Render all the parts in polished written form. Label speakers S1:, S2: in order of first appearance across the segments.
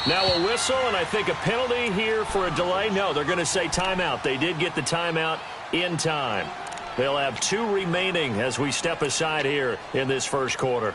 S1: Now a whistle, and I think a penalty here for a delay. No, they're going to say timeout. They did get the timeout in time. They'll have 2 remaining as we step aside here in this first quarter.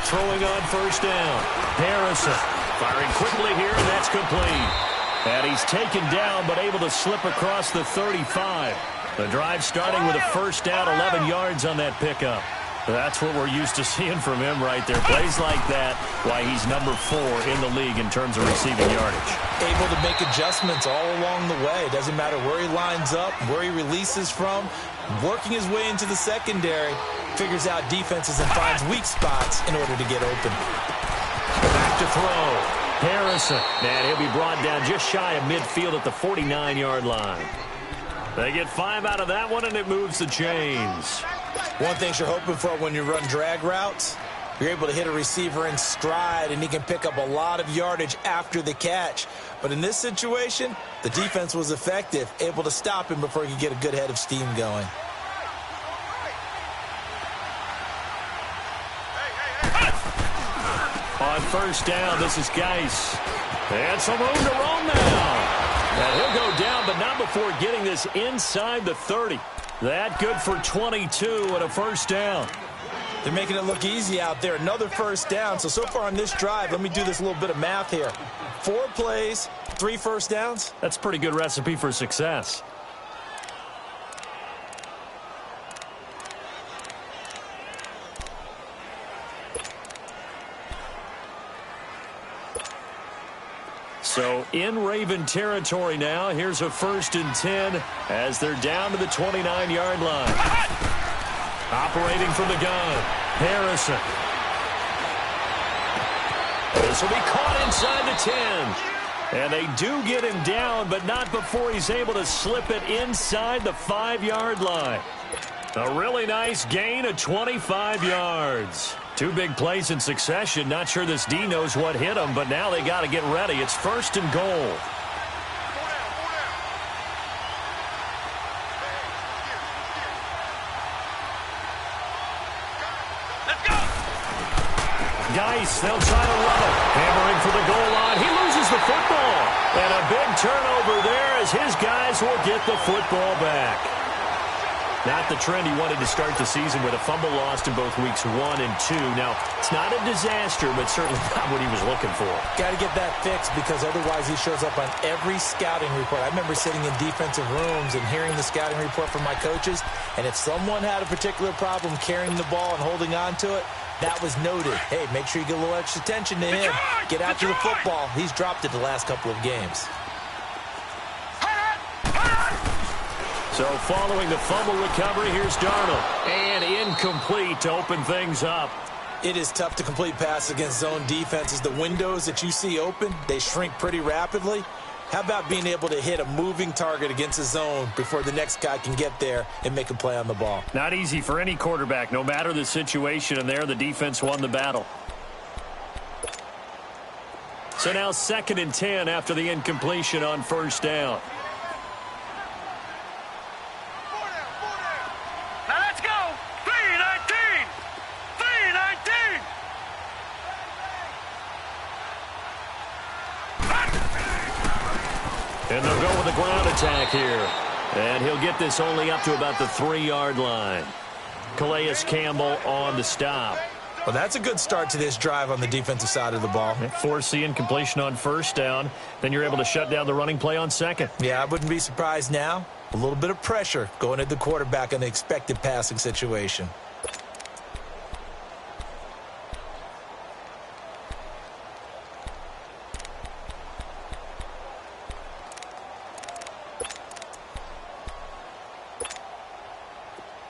S1: Throwing on first down. Harrison firing quickly here, and that's complete. And he's taken down, but able to slip across the 35. The drive starting with a first down, 11 yards on that pickup. That's what we're used to seeing from him right there. Plays like that, why he's number 4 in the league in terms of receiving yardage.
S2: Able to make adjustments all along the way. Doesn't matter where he lines up, where he releases from. Working his way into the secondary, figures out defenses and finds weak spots in order to get open.
S1: Back to throw. Harrison, and he'll be brought down just shy of midfield at the 49-yard line. They get 5 out of that one, and it moves the chains.
S2: One thing you're hoping for when you run drag routes, you're able to hit a receiver in stride, and he can pick up a lot of yardage after the catch. But in this situation, the defense was effective, able to stop him before he could get a good head of steam going.
S1: On first down, this is Geis. And some room to roam now. And he'll go down, but not before getting this inside the 30. That good for 22 and a first down.
S2: They're making it look easy out there. Another first down. So far on this drive, let me do this little bit of math here. 4 plays, 3 first downs.
S1: That's a pretty good recipe for success. So in Raven territory now. Here's a 1st and 10 as they're down to the 29-yard line. Operating from the gun, Harrison. This will be caught inside the 10. And they do get him down, but not before he's able to slip it inside the 5-yard line. A really nice gain of 25 yards. 2 big plays in succession. Not sure this D knows what hit him, but now they got to get ready. It's 1st and goal.
S3: Let's go.
S1: Geis, they'll try to run it. Hammering for the goal line. He loses the football. And a big turnover there as his guys will get the football back. Not the trend he wanted to start the season with a fumble lost in both weeks 1 and 2. Now, it's not a disaster, but certainly not what he was looking for.
S2: Got to get that fixed because otherwise he shows up on every scouting report. I remember sitting in defensive rooms and hearing the scouting report from my coaches, and if someone had a particular problem carrying the ball and holding on to it, that was noted. Hey, make sure you get a little extra attention to him. Get after the football. He's dropped it the last couple of games.
S1: So following the fumble recovery, here's Darnold. And incomplete to open things up.
S2: It is tough to complete passes against zone defenses. The windows that you see open, they shrink pretty rapidly. How about being able to hit a moving target against a zone before the next guy can get there and make a play on the ball?
S1: Not easy for any quarterback, no matter the situation, and there the defense won the battle. So now 2nd and 10 after the incompletion on first down. And they'll go with a ground attack here. And he'll get this only up to about the 3-yard line. Calais Campbell on the stop.
S2: Well, that's a good start to this drive on the defensive side of the ball.
S1: Force the incompletion on first down. Then you're able to shut down the running play on 2nd.
S2: Yeah, I wouldn't be surprised now. A little bit of pressure going at the quarterback in the expected passing situation.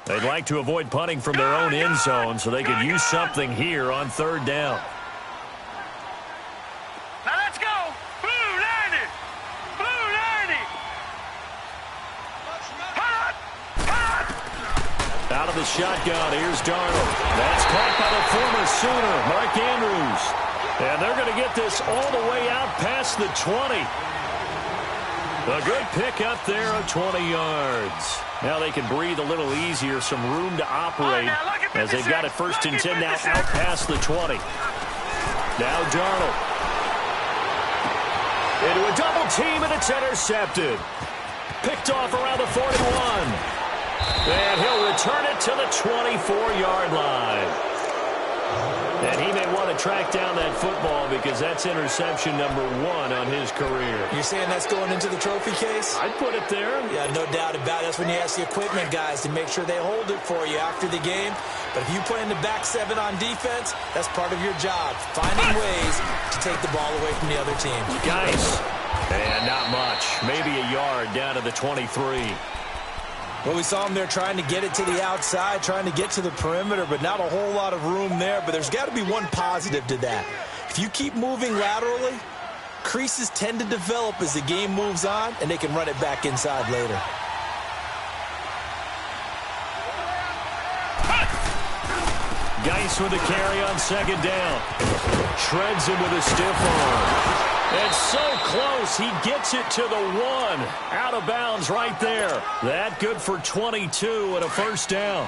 S1: They'd like to avoid punting from their own end zone so they could use something here on 3rd down.
S3: Now let's go. Blue 90. Blue 90.
S1: Out of the shotgun, here's Darnold. That's caught by the former Sooner, Mark Andrews. And they're going to get this all the way out past the 20. A good pick up there of 20 yards. Now they can breathe a little easier, some room to operate as they've got it 1st and 10 now out past the 20. Now Darnold. Into a double team, and it's intercepted. Picked off around the 41. And he'll return it to the 24-yard line. And he may want to track down that football because that's interception number 1 on his career. You're saying that's going into the trophy case? I'd put it there. Yeah, no doubt about it. That's when you ask the equipment guys to make sure they hold it for you after the game. But if you play in the back 7 on defense, that's part of your job, finding ways to take the ball away from the other team. Guys, and not much. Maybe a yard down to the 23. Well, we saw him there trying to get it to the outside, trying to get to the perimeter, but not a whole lot of room there. But there's got to be one positive to that. If you keep moving laterally, creases tend to develop as the game moves on, and they can run it back inside later. Geis with the carry on 2nd down. Shreds him with a stiff arm. And so close, he gets it to the 1. Out of bounds right there. That good for 22 and a 1st down.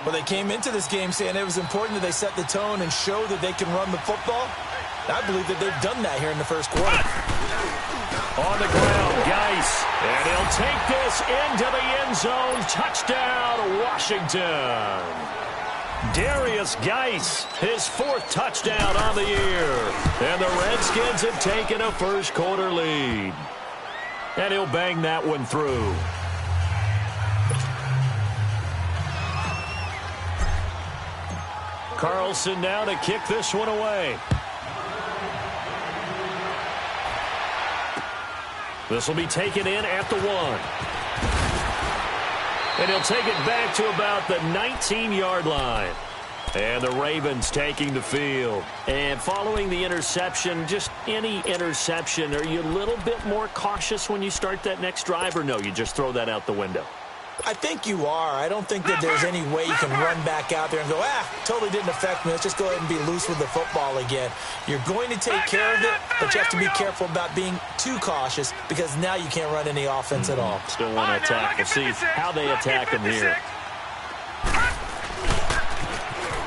S1: Well, they came into this game saying it was important that they set the tone and show that they can run the football. I believe that they've done that here in the 1st quarter. On the ground, Geis. And he'll take this into the end zone. Touchdown, Washington. Darius Geis, his 4th touchdown on the year. And the Redskins have taken a 1st quarter lead. And he'll bang that one through. Carlson now to kick this one away. This will be taken in at the 1. And he'll take it back to about the 19-yard line. And the Ravens taking the field. And following the interception, just any interception, are you a little bit more cautious when you start that next drive, or no, you just throw that out the window? I think you are. I don't think that there's any way you can run back out there and go, totally didn't affect me. Let's just go ahead and be loose with the football again. You're going to take care of it, but you have to be careful about being too cautious because now you can't run any offense at all. Still want to attack. We'll see how they attack him here.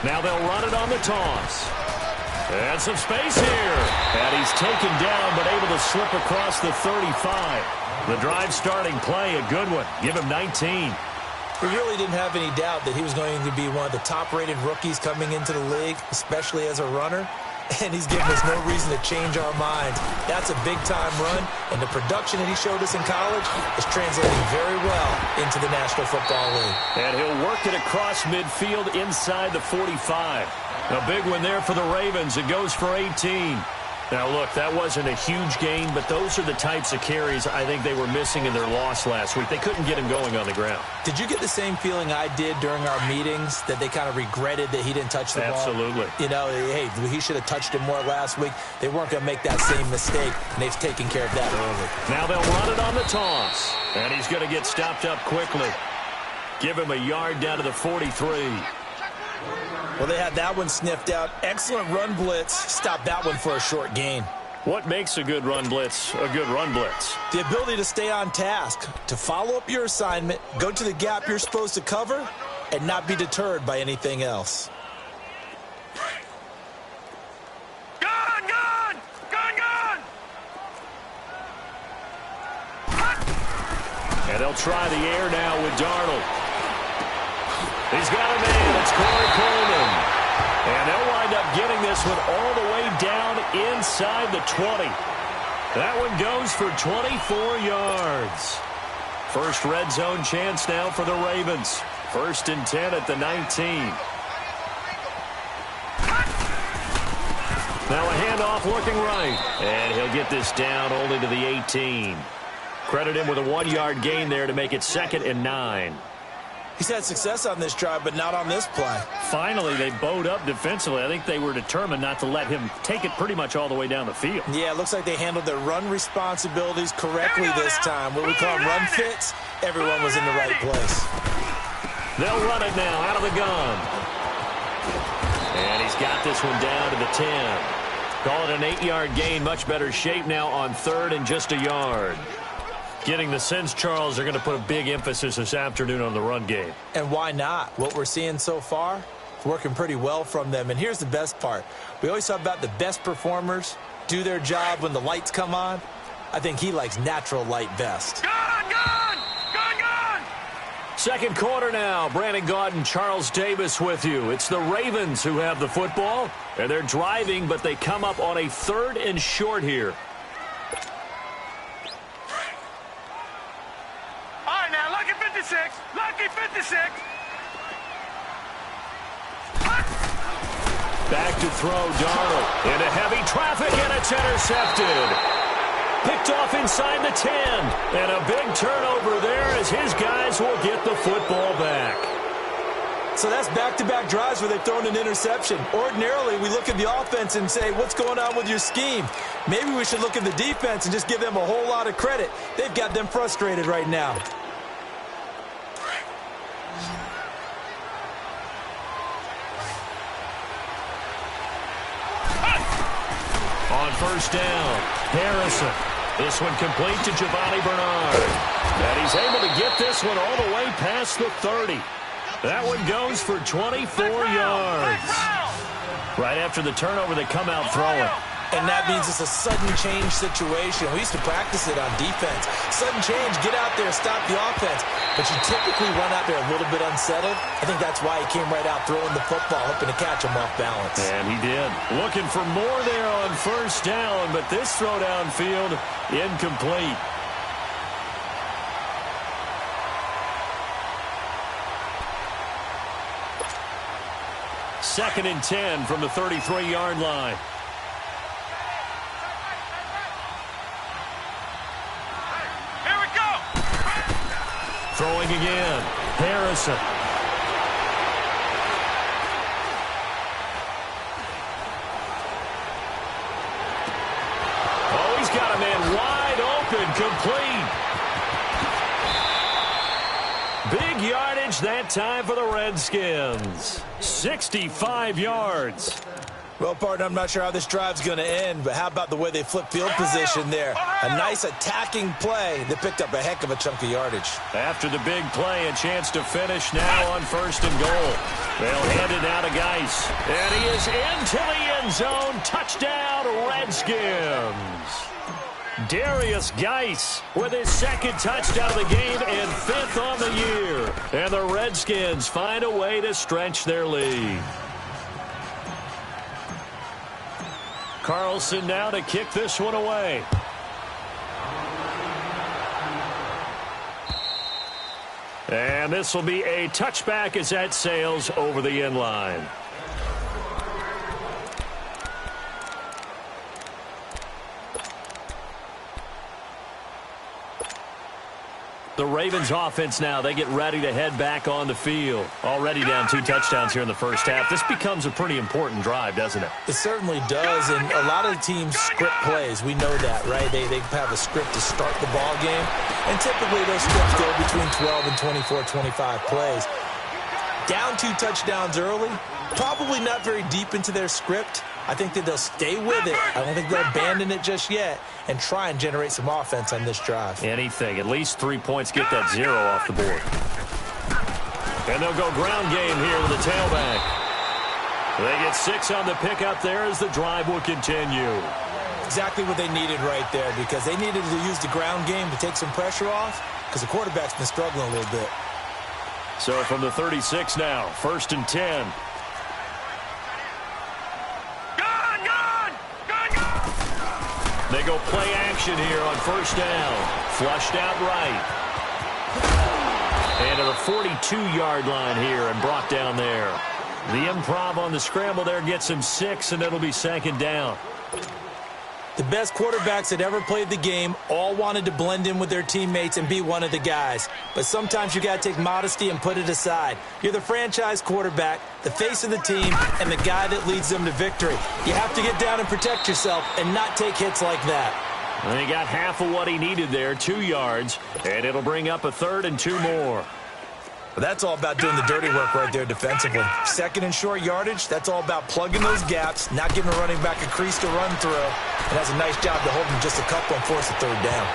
S1: Now they'll run it on the toss. And some space here. And he's taken down but able to slip across the 35. The drive starting play, a good one. Give him 19. We really didn't have any doubt that he was going to be one of the top-rated rookies coming into the league, especially as a runner. And he's given us no reason to change our minds. That's a big-time run, and the production that he showed us in college is translating very well into the National Football League. And he'll work it across midfield inside the 45. A big one there for the Ravens. It goes for 18. Now, look, that wasn't a huge gain, but those are the types of carries I think they were missing in their loss last week. They couldn't get him going on the ground. Did you get the same feeling I did during our meetings, that they kind of regretted that he didn't touch the ball? Absolutely. You know, hey, he should have touched it more last week. They weren't going to make that same mistake, and they've taken care of that early. Now they'll run it on the toss, and he's going to get stopped up quickly. Give him a yard down to the 43. Well, they had that one sniffed out. Excellent run blitz. Stopped that one for a short gain. What makes a good run blitz a good run blitz? The ability to stay on task, to follow up your assignment, go to the gap you're supposed to cover, and not be deterred by anything else.
S3: Gun, gun! Gun, gun!
S1: And they'll try the air now with Darnold. He's got a man. It's Corey Coleman. And they'll wind up getting this one all the way down inside the 20. That one goes for 24 yards. First red zone chance now for the Ravens. 1st and 10 at the 19. Now a handoff looking right. And he'll get this down only to the 18. Credit him with a 1-yard gain there to make it 2nd and 9. He's had success on this drive, but not on this play. Finally, they bowed up defensively. I think they were determined not to let him take it pretty much all the way down the field. Yeah, it looks like they handled their run responsibilities correctly this time. What we call run fits, everyone was in the right place. They'll run it now out of the gun. And he's got this one down to the 10. Call it an 8-yard gain. Much better shape now on 3rd and just a yard. Getting the sense, Charles, they're going to put a big emphasis this afternoon on the run game.
S2: And why not? What we're seeing so far, it's working pretty well from them. And here's the best part. We always talk about the best performers do their job when the lights come on. I think he likes natural light best.
S3: Gone, gone! Gone, gone!
S1: Second quarter now. Brandon Gaudin, Charles Davis with you. It's the Ravens who have the football, and they're driving, but they come up on a 3rd and short here.
S3: All right, now, lucky 56. Lucky 56.
S1: Back to throw, Darnold. Into heavy traffic, and it's intercepted. Picked off inside the 10. And a big turnover there as his guys will get the football back.
S2: So that's back-to-back drives where they've thrown an interception. Ordinarily, we look at the offense and say, what's going on with your scheme? Maybe we should look at the defense and just give them a whole lot of credit. They've got them frustrated right now.
S1: On first down, Harrison. This one complete to Giovanni Bernard. And he's able to get this one all the way past the 30. That one goes for 24 yards. Right after the turnover, they come out throwing.
S2: And that means it's a sudden change situation. We used to practice it on defense. Sudden change, get out there, stop the offense. But you typically run out there a little bit unsettled. I think that's why he came right out throwing the football, hoping to catch him off balance.
S1: And he did. Looking for more there on first down, but this throw downfield incomplete. Second and 10 from the 33-yard line.
S3: Here we go.
S1: Throwing again. Harrison. Oh, he's got a man wide open, complete. Big yardage that time for the Redskins. 65 yards.
S2: Well, partner, I'm not sure how this drive's going to end, but how about the way they flip field position there? A nice attacking play that picked up a heck of a chunk of yardage.
S1: After the big play, a chance to finish now on first and goal. They'll hand it out to Geis. And he is into the end zone. Touchdown, Redskins. Darius Geis with his second touchdown of the game and 5th on the year. And the Redskins find a way to stretch their lead. Carlson now to kick this one away. And this will be a touchback as that sails over the end line. The Ravens offense now, they get ready to head back on the field. Already down 2 touchdowns here in the first half. This becomes a pretty important drive, doesn't it?
S2: It certainly does, and a lot of teams script plays. We know that, right? They have a script to start the ball game, and typically those scripts go between 12 and 24, 25 plays. Down 2 touchdowns early, probably not very deep into their script. I think that they'll stay with it. I don't think they'll abandon it just yet and try and generate some offense on this drive.
S1: Anything. At least 3 points. Get that 0 off the board. And they'll go ground game here with the tailback. They get 6 on the pickup there as the drive will continue.
S2: Exactly what they needed right there, because they needed to use the ground game to take some pressure off because the quarterback's been struggling a little bit.
S1: So from the 36 now, 1st and 10. They go play action here on first down. Flushed out right. And to the 42-yard line here and brought down there. The improv on the scramble there gets him 6, and it'll be 2nd down.
S2: The best quarterbacks that ever played the game all wanted to blend in with their teammates and be one of the guys. But sometimes you got to take modesty and put it aside. You're the franchise quarterback, the face of the team, and the guy that leads them to victory. You have to get down and protect yourself and not take hits like that.
S1: And he got half of what he needed there, 2 yards, and it'll bring up a 3rd and 2 more.
S2: But that's all about doing the dirty work right there defensively. 2nd and short yardage, that's all about plugging those gaps, not giving a running back a crease to run through, and has a nice job to hold him just a couple and force a 3rd down.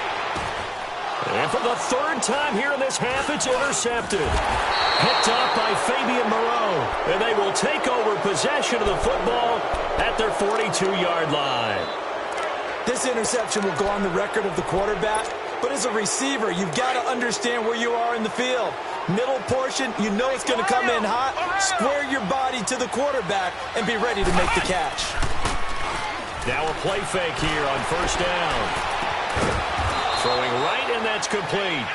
S1: And for the third time here in this half, it's intercepted. Picked up by Fabian Moreau. And they will take over possession of the football at their 42-yard line.
S2: This interception will go on the record of the quarterback, but as a receiver, you've got to understand where you are in the field. Middle portion, you know it's going to come in hot. Square your body to the quarterback and be ready to make the catch.
S1: Now a play fake here on first down. Throwing right, and that's complete.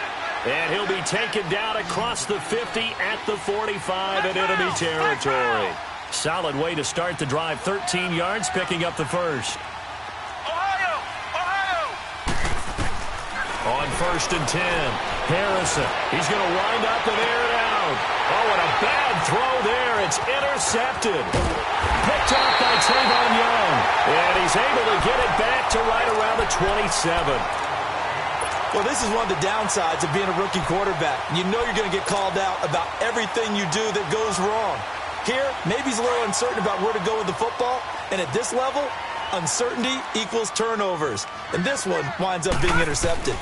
S1: And he'll be taken down across the 50 at the 45 in enemy territory. Solid way to start the drive. 13 yards, picking up the first. On first and 10, Harrison. He's going to wind up and air it out. Oh, and a bad throw there. It's intercepted. Picked off by Tavon Young. And he's able to get it back to right around the 27.
S2: Well, this is one of the downsides of being a rookie quarterback. You know you're going to get called out about everything you do that goes wrong. Here, maybe he's a little uncertain about where to go with the football. And at this level, uncertainty equals turnovers. And this one winds up being intercepted.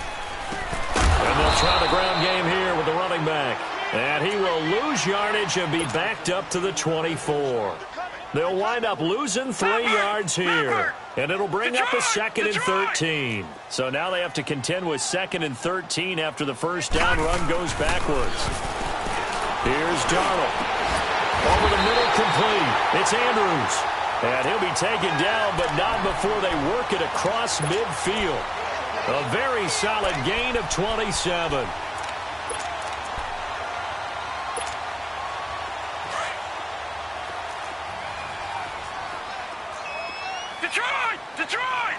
S1: And they'll try the ground game here with the running back. And he will lose yardage and be backed up to the 24. They'll wind up losing 3 yards here. And it'll bring up a second and 13. So now they have to contend with second and 13 after the first down run goes backwards. Here's Darnold. Over the middle, complete. It's Andrews. And he'll be taken down, but not before they work it across midfield. A very solid gain of 27.
S3: Detroit!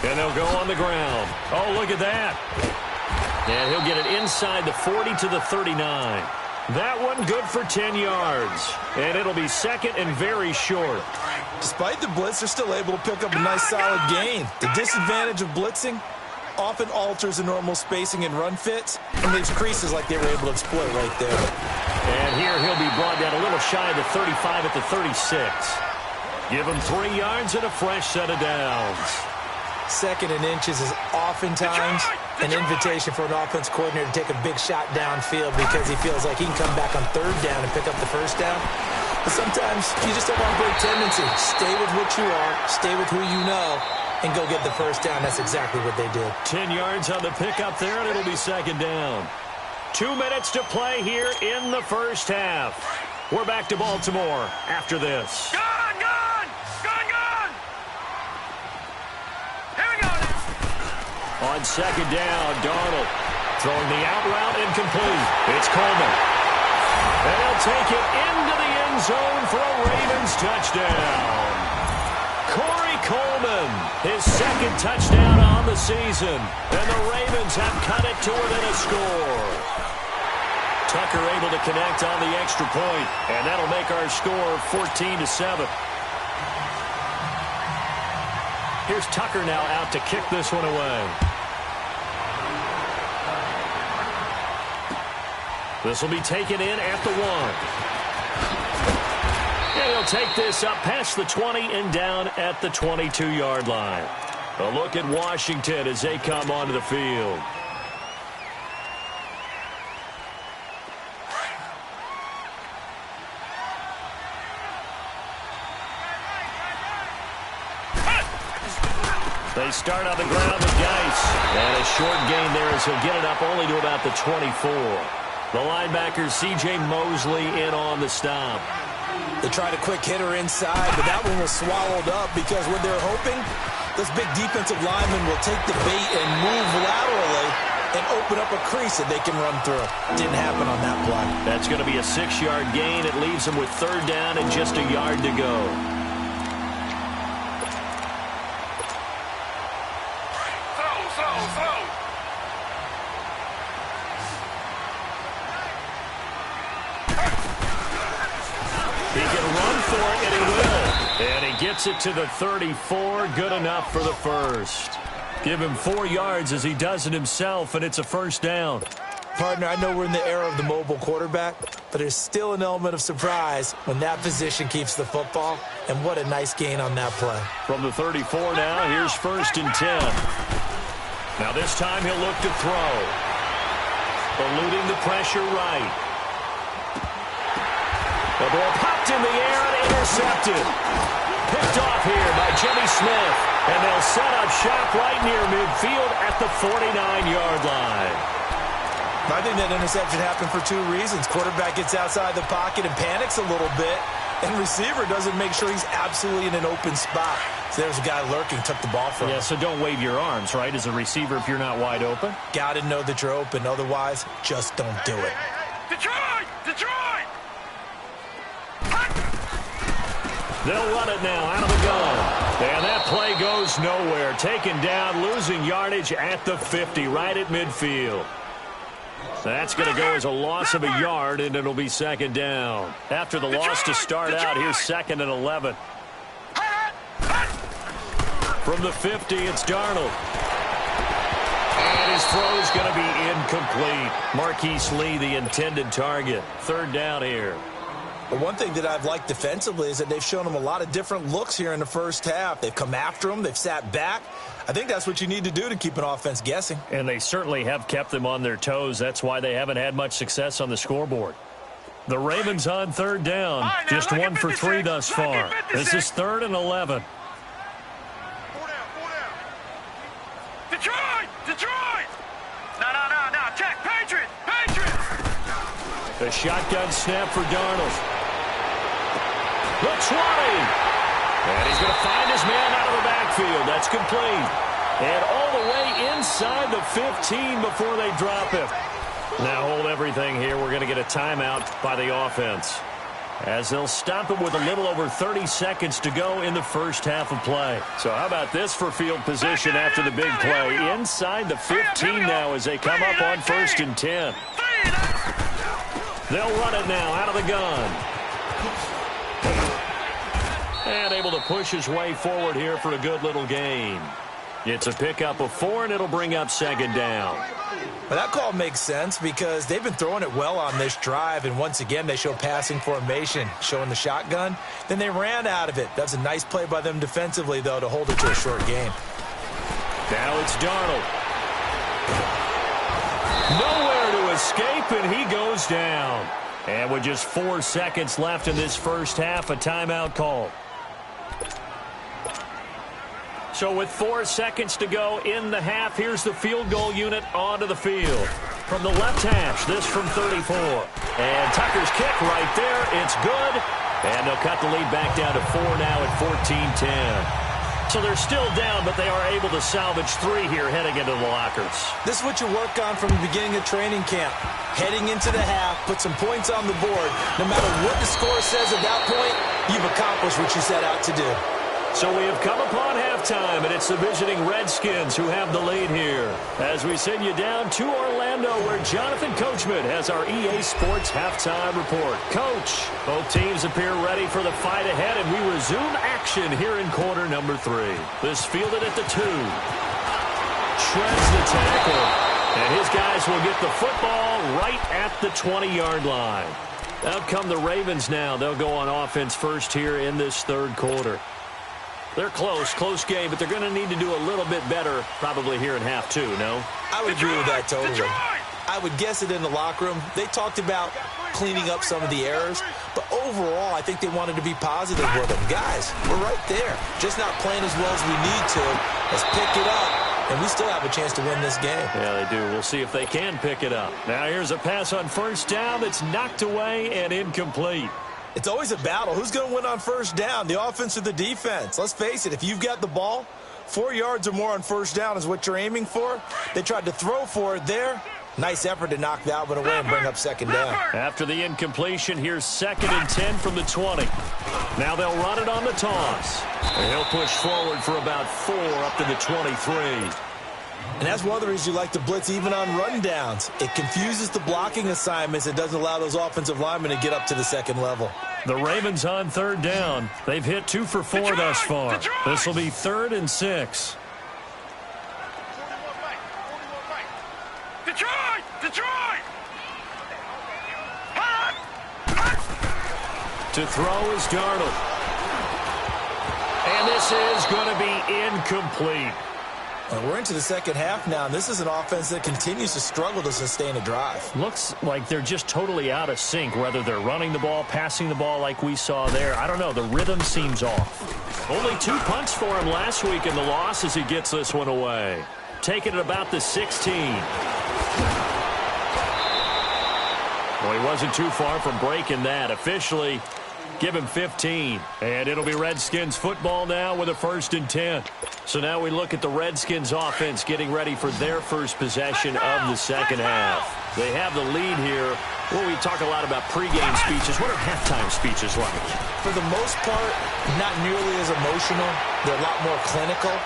S1: And they'll go on the ground. Oh, look at that. And he'll get it inside the 40 to the 39. That one good for 10 yards. And it'll be second and very short.
S2: Despite the blitz, they're still able to pick up a nice solid gain. The disadvantage of blitzing often alters the normal spacing and run fits and leaves creases like they were able to exploit right there.
S1: And here he'll be brought down a little shy of the 35 at the 36. Give him 3 yards and a fresh set of downs.
S2: Second and inches is oftentimes an invitation for an offense coordinator to take a big shot downfield because he feels like he can come back on third down and pick up the first down. But sometimes you just don't want a great tendency. Stay with what you are, stay with who you know, and go get the first down. That's exactly what they did.
S1: 10 yards on the pickup there, and it'll be second down. 2 minutes to play here in the first half. We're back to Baltimore after this.
S3: Gone! Here we go.
S1: On second down, Darnold throwing the out route incomplete. It's Coleman. And he'll take it into the end zone for a Ravens touchdown. Corey Coleman, his second touchdown on the season. And the Ravens have cut it to within a score. Tucker able to connect on the extra point, and that'll make our score 14-7. Here's Tucker now out to kick this one away. This will be taken in at the 1. And he'll take this up past the 20 and down at the 22-yard line. A look at Washington as they come onto the field. They start on the ground with Geis. And a short gain there as he'll get it up only to about the 24. The linebacker, C.J. Mosley, in on the stop.
S2: They tried a quick hitter inside, but that one was swallowed up because what they're hoping, this big defensive lineman will take the bait and move laterally and open up a crease that they can run through. Didn't happen on that play.
S1: That's going to be a 6-yard gain. It leaves them with third down and just a yard to go. Gets it to the 34. Good enough for the first. Give him 4 yards as he does it himself, and it's a first down.
S2: Partner, I know we're in the era of the mobile quarterback, but there's still an element of surprise when that position keeps the football, and what a nice gain on that play.
S1: From the 34 now, here's 1st and 10. Now this time he'll look to throw. Eluding the pressure right. The ball popped in the air and intercepted. Picked off here by Jimmy Smith. And they'll set up shop right near midfield at the 49-yard line.
S2: I think that interception happened for two reasons. Quarterback gets outside the pocket and panics a little bit, and receiver doesn't make sure he's absolutely in an open spot. So there's a guy lurking, took the ball from him.
S1: Yeah, so don't wave your arms, right, as a receiver if you're not wide open?
S2: Got to know that you're open. Otherwise, just don't do it.
S3: Detroit! Detroit!
S1: They'll run it now out of the gun. And that play goes nowhere. Taken down, losing yardage at the 50, right at midfield. That's going to go as a loss of a yard, and it'll be 2nd down. After the loss to start out, here's 2nd and 11. From the 50, it's Darnold. And his throw's going to be incomplete. Marquise Lee, the intended target. 3rd down here.
S2: But one thing that I've liked defensively is that they've shown him a lot of different looks here in the first half. They've come after him. They've sat back. I think that's what you need to do to keep an offense guessing.
S1: And they certainly have kept them on their toes. That's why they haven't had much success on the scoreboard. The Ravens on 3rd down.
S3: Right,
S1: Just 1 for 3 thus far. This is 3rd and 11.
S3: Detroit! Detroit! No. Check. Patriots!
S1: The shotgun snap for Darnold. The 20. And he's going to find his man out of the backfield. That's complete. And all the way inside the 15 before they drop him. Now hold everything here. We're going to get a timeout by the offense, as they'll stop him with a little over 30 seconds to go in the first half of play. So how about this for field position after the big play? Inside the 15 now as they come up on 1st and 10. They'll run it now out of the gun. And able to push his way forward here for a good little gain. It's a pickup of 4, and it'll bring up 2nd down.
S2: Well, that call makes sense because they've been throwing it well on this drive, and once again they show passing formation, showing the shotgun. Then they ran out of it. That's a nice play by them defensively, though, to hold it to a short game.
S1: Now it's Darnold. Nowhere to escape, and he goes down. And with just 4 seconds left in this first half, a timeout call. So with 4 seconds to go in the half, here's the field goal unit onto the field. From the left hash, this from 34. And Tucker's kick right there. It's good. And they'll cut the lead back down to 4 now at 14-10. So they're still down, but they are able to salvage 3 here heading into the lockers.
S2: This is what you work on from the beginning of training camp. Heading into the half, put some points on the board. No matter what the score says at that point, you've accomplished what you set out to do.
S1: So we have come upon halftime, and it's the visiting Redskins who have the lead here. As we send you down to Orlando, where Jonathan Coachman has our EA Sports halftime report. Coach, both teams appear ready for the fight ahead, and we resume action here in quarter number 3. This fielded at the 2. Shreds the tackle, and his guys will get the football right at the 20-yard line. Out come the Ravens now. They'll go on offense first here in this 3rd quarter. They're close game, but they're going to need to do a little bit better probably here in half 2, no?
S2: I would agree with that totally. I would guess it in the locker room. They talked about cleaning up some of the errors, but overall, I think they wanted to be positive with them. Guys, we're right there. Just not playing as well as we need to. Let's pick it up, and we still have a chance to win this game.
S1: Yeah, they do. We'll see if they can pick it up. Now here's a pass on 1st down that's knocked away and incomplete.
S2: It's always a battle. Who's going to win on 1st down, the offense or the defense? Let's face it, if you've got the ball, 4 yards or more on 1st down is what you're aiming for. They tried to throw for it there. Nice effort to knock that one away and bring up 2nd down.
S1: After the incompletion, here's 2nd and 10 from the 20. Now they'll run it on the toss. And he'll push forward for about 4 up to the 23.
S2: And that's one of the reasons you like to blitz even on rundowns. It confuses the blocking assignments. It doesn't allow those offensive linemen to get up to the 2nd level.
S1: The Ravens on 3rd down. They've hit 2 for 4 thus far. This will be 3rd and 6.
S3: Detroit!
S1: To throw is Darnold. And this is going to be incomplete.
S2: And we're into the second half now, and this is an offense that continues to struggle to sustain a drive.
S1: Looks like they're just totally out of sync, whether they're running the ball, passing the ball like we saw there. I don't know. The rhythm seems off. Only 2 punts for him last week in the loss as he gets this one away. Taking it about the 16. Well, he wasn't too far from breaking that. Officially, give him 15. And it'll be Redskins football now with a 1st and 10. So now we look at the Redskins offense getting ready for their first possession of the second half. They have the lead here. Well, we talk a lot about pregame speeches. What are halftime speeches like?
S2: For the most part, not nearly as emotional. They're a lot more clinical.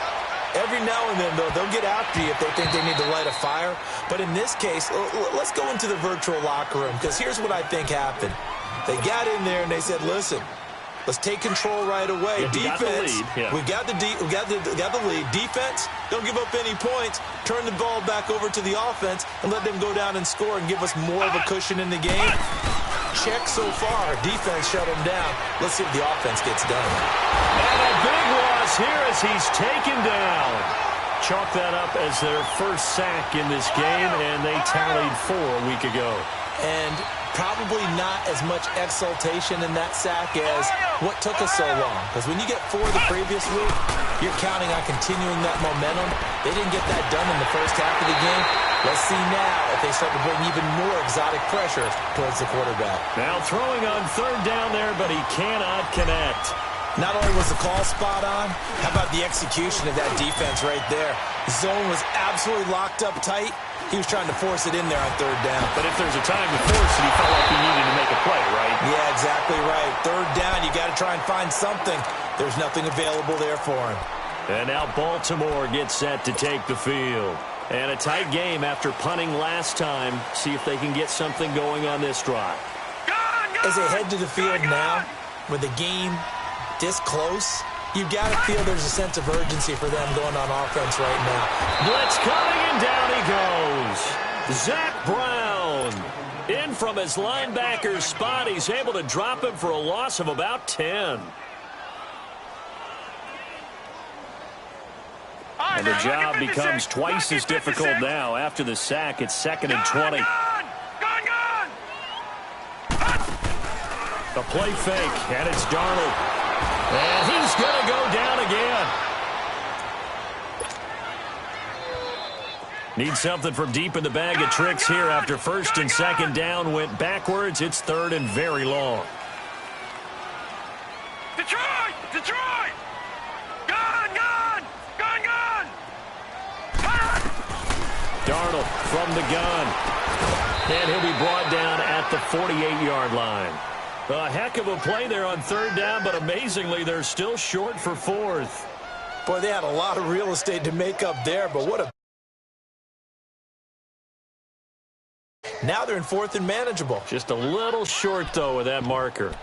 S2: Every now and then, though, they'll get after you if they think they need to light a fire. But in this case, let's go into the virtual locker room, because here's what I think happened. They got in there and they said, listen, let's take control right away. Defense, we got the lead. Defense, don't give up any points. Turn the ball back over to the offense and let them go down and score and give us more of a cushion in the game. Check so far. Defense shut them down. Let's see if the offense gets done.
S1: And a big loss here as he's taken down. Chalk that up as their first sack in this game, and they tallied 4 a week ago.
S2: And probably not as much exultation in that sack as what took us so long. Because when you get 4 the previous week, you're counting on continuing that momentum. They didn't get that done in the first half of the game. Let's see now if they start to bring even more exotic pressure towards the quarterback.
S1: Now throwing on 3rd down there, but he cannot connect.
S2: Not only was the call spot on, how about the execution of that defense right there? The zone was absolutely locked up tight. He was trying to force it in there on 3rd down.
S1: But if there's a time to force it, he felt like he needed to make a play, right?
S2: Yeah, exactly right. 3rd down, you got to try and find something. There's nothing available there for him.
S1: And now Baltimore gets set to take the field. And a tight game after punting last time. See if they can get something going on this drive.
S2: As they head to the field now, with the game this close, you've got to feel there's a sense of urgency for them going on offense right now.
S1: Blitz coming, and down he goes. Zach Brown in from his linebacker spot. He's able to drop him for a loss of about 10. And the job becomes twice as difficult now. After the sack, it's 2nd and 20. The play fake, and it's Darnold. And he's going to go down again. Need something from deep in the bag of tricks here after 1st and 2nd down went backwards. It's 3rd and very long.
S3: Detroit! Detroit! Gun! Gun! Gun! Gun!
S1: Darnold from the gun. And he'll be brought down at the 48-yard line. A heck of a play there on 3rd down, but amazingly, they're still short for 4th.
S2: Boy, they had a lot of real estate to make up there, but what a... Now they're in 4th and manageable.
S1: Just a little short, though, with that marker.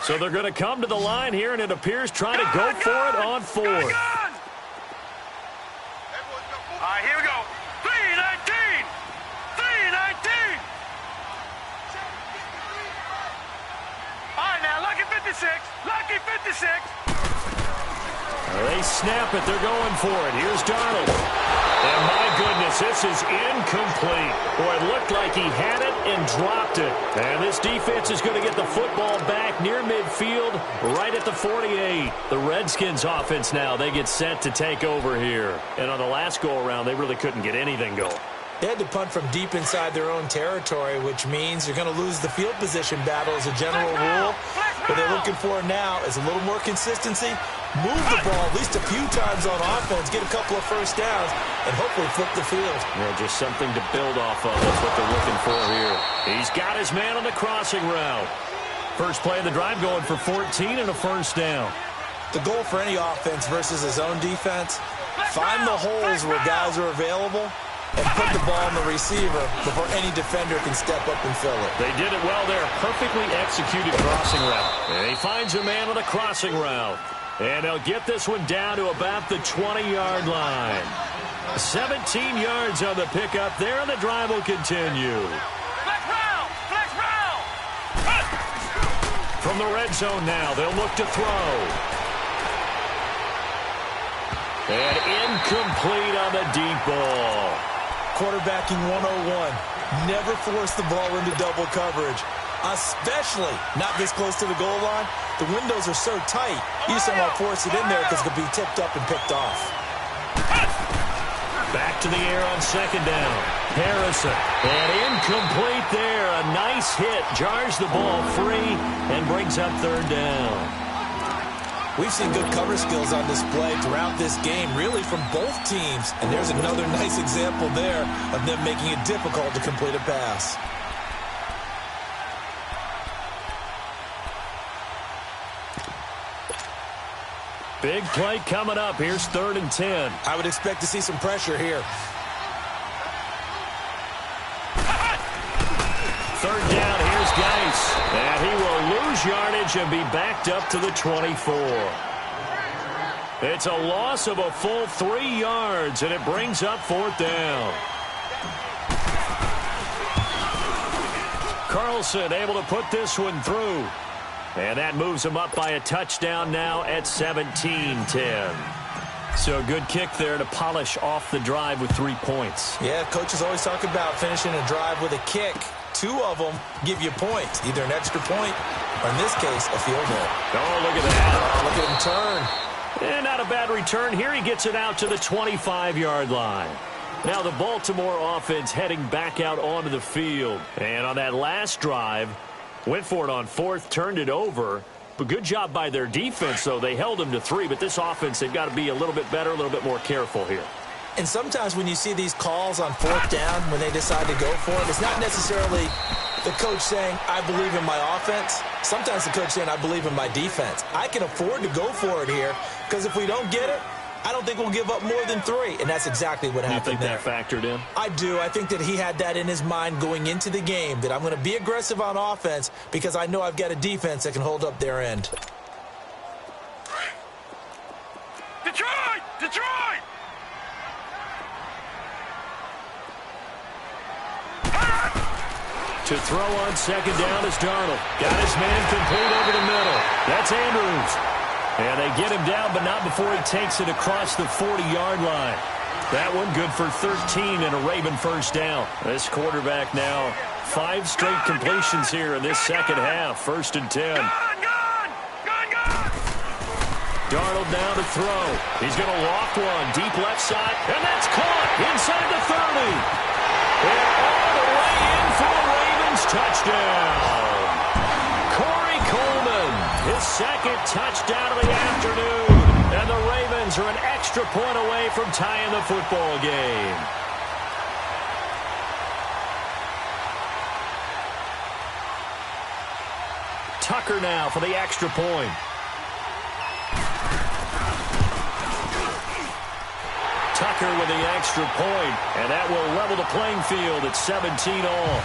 S1: So they're going to come to the line here, and it appears trying to go for it on 4th.
S3: All right, here we go. 3-19. 3-19. All right, now, lucky 56. Lucky 56.
S1: They snap it. They're going for it. Here's Darnold. And my goodness, this is incomplete. Boy, it looked like he had it and dropped it. And this defense is going to get the football back near midfield, right at the 48. The Redskins offense now, they get set to take over here. And on the last go-around, they really couldn't get anything going.
S2: They had to punt from deep inside their own territory, which means you're going to lose the field position battle as a general rule. What they're looking for now is a little more consistency, move the ball at least a few times on offense, get a couple of 1st downs, and hopefully flip the field.
S1: Yeah, just something to build off of. That's what they're looking for here. He's got his man on the crossing route. First play of the drive going for 14 and a 1st down.
S2: The goal for any offense versus his own defense, find the holes where guys are available and put the ball on the receiver before any defender can step up and fill it.
S1: They did it well there. Perfectly executed crossing route. And he finds a man on the crossing route. And they'll get this one down to about the 20-yard line. 17 yards on the pickup there, and the drive will continue.
S3: Flex round! Flex round!
S1: From the red zone now, they'll look to throw. And incomplete on the deep ball.
S2: Quarterbacking 101. Never force the ball into double coverage, especially not this close to the goal line. The windows are so tight, you just don't want to force it in there because it could be tipped up and picked off.
S1: Back to the air on second down. Harrison. And incomplete there. A nice hit. Jars the ball free and brings up third down.
S2: We've seen good cover skills on display throughout this game, really from both teams. And there's another nice example there of them making it difficult to complete a pass.
S1: Big play coming up. Here's 3rd and 10.
S2: I would expect to see some pressure here.
S1: 3rd down. Here's Geis. And he will lose yardage and be backed up to the 24. It's a loss of a full 3 yards, and it brings up 4th down. Carlson able to put this one through. And that moves him up by a touchdown now at 17-10. So a good kick there to polish off the drive with 3 points.
S2: Yeah, coaches always talk about finishing a drive with a kick. 2 of them give you points, either an extra point or, in this case, a field goal.
S1: Oh, look at that.
S2: Oh, look at him turn.
S1: And not a bad return here. He gets it out to the 25-yard line. Now the Baltimore offense heading back out onto the field. And on that last drive, went for it on 4th, turned it over. But good job by their defense, though. They held them to 3, but this offense, they've got to be a little bit better, a little bit more careful here.
S2: And sometimes when you see these calls on 4th down, when they decide to go for it, it's not necessarily the coach saying, I believe in my offense. Sometimes the coach saying, I believe in my defense. I can afford to go for it here, because if we don't get it, I don't think we'll give up more than 3. And that's exactly what happened there.
S1: You think that factored in?
S2: I do. I think that he had that in his mind going into the game, that I'm going to be aggressive on offense because I know I've got a defense that can hold up their end.
S3: Detroit! Detroit!
S1: To throw on second down is Darnold. Got his man complete over the middle. That's Andrews. And they get him down, but not before he takes it across the 40-yard line. That one good for 13 and a Raven first down. This quarterback now 5 straight completions here in this second half. 1st and 10. Darnold now to throw. He's going to loft one. Deep left side. And that's caught inside the 30. And all the way in for the Ravens touchdown. Corey Coleman, his 2nd touchdown of the afternoon. And the Ravens are an extra point away from tying the football game. Tucker now for the extra point. Tucker with the extra point, and that will level the playing field at 17 all.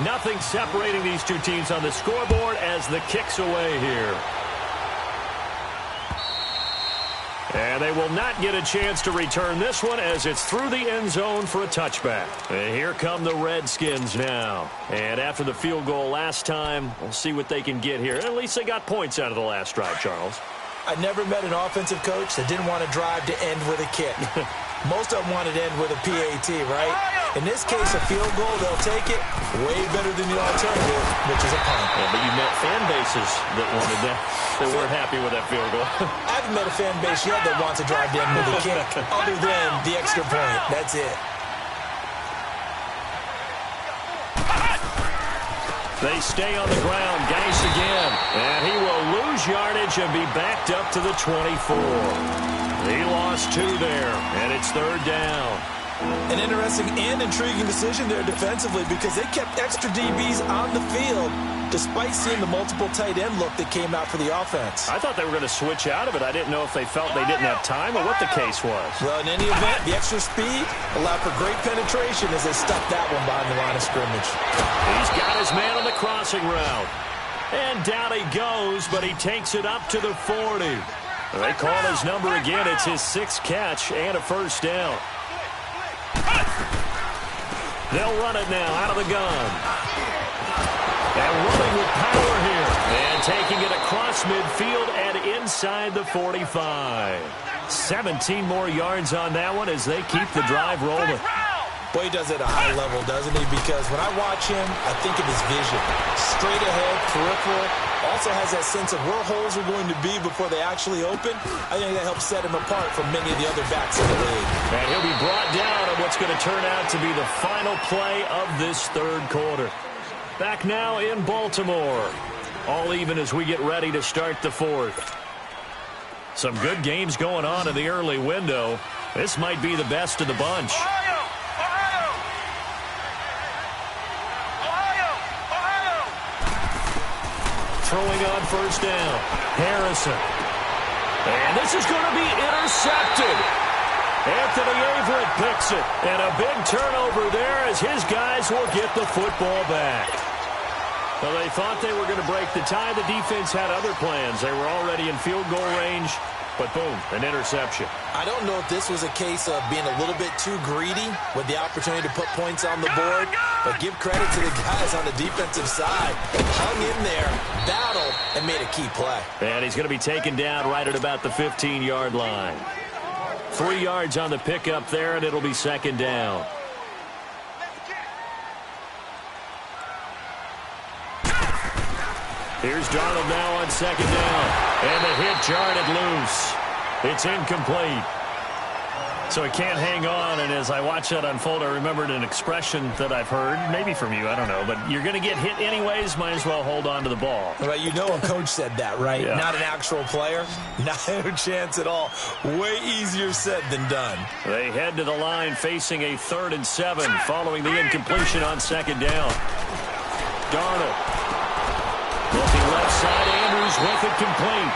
S1: Nothing separating these two teams on the scoreboard as the kick's away here. And they will not get a chance to return this one as it's through the end zone for a touchback. And here come the Redskins now. And after the field goal last time, we'll see what they can get here. At least they got points out of the last drive, Charles.
S2: I never met an offensive coach that didn't want to drive to end with a kick. Most of them wanted to end with a PAT, right? In this case, a field goal, they'll take it way better than the alternative, which is a punt.
S1: Yeah, but you met fan bases that wanted that, that weren't happy with that field goal.
S2: I haven't met a fan base yet that wants to drive to end with a kick, other than the extra point. That's it.
S1: They stay on the ground. Geis again. And he will lose yardage and be backed up to the 24. He lost 2 there, and it's 3rd down.
S2: An interesting and intriguing decision there defensively because they kept extra DBs on the field despite seeing the multiple tight end look that came out for the offense.
S1: I thought they were going to switch out of it. I didn't know if they felt they didn't have time or what the case was.
S2: Well, in any event, the extra speed allowed for great penetration as they stuffed that one behind the line of scrimmage.
S1: He's got his man on the crossing route. And down he goes, but he takes it up to the 40. They call his number again. It's his 6th catch and a first down. They'll run it now out of the gun. And running with power here. And taking it across midfield and inside the 45. 17 more yards on that one as they keep the drive rolling.
S2: Boy, he does it at a high level, doesn't he? Because when I watch him, I think of his vision. Straight ahead, peripheral. Also has that sense of where holes are going to be before they actually open. I think that helps set him apart from many of the other backs in the league.
S1: And he'll be brought down on what's going to turn out to be the final play of this third quarter. Back now in Baltimore. All even as we get ready to start the fourth. Some good games going on in the early window. This might be the best of the bunch. Throwing on first down. Harrison. And this is going to be intercepted. Anthony Averett picks it. And a big turnover there as his guys will get the football back. Well, they thought they were going to break the tie. The defense had other plans. They were already in field goal range. But boom, an interception.
S2: I don't know if this was a case of being a little bit too greedy with the opportunity to put points on the board, but give credit to the guys on the defensive side. Hung in there, battled, and made a key play.
S1: And he's going to be taken down right at about the 15-yard line. 3 yards on the pickup there, and it'll be second down. Here's Darnold now on second down. And the hit jarred it loose. It's incomplete. So he can't hang on, and as I watch that unfold, I remembered an expression that I've heard, maybe from you, I don't know, but you're going to get hit anyways, might as well hold on to the ball.
S2: Well, you know a coach said that, right?
S1: Yeah.
S2: Not an actual player. Not a chance at all. Way easier said than done.
S1: They head to the line facing a 3rd and 7 following the incompletion on second down. Darnold. Looking left side, Andrews with it complete.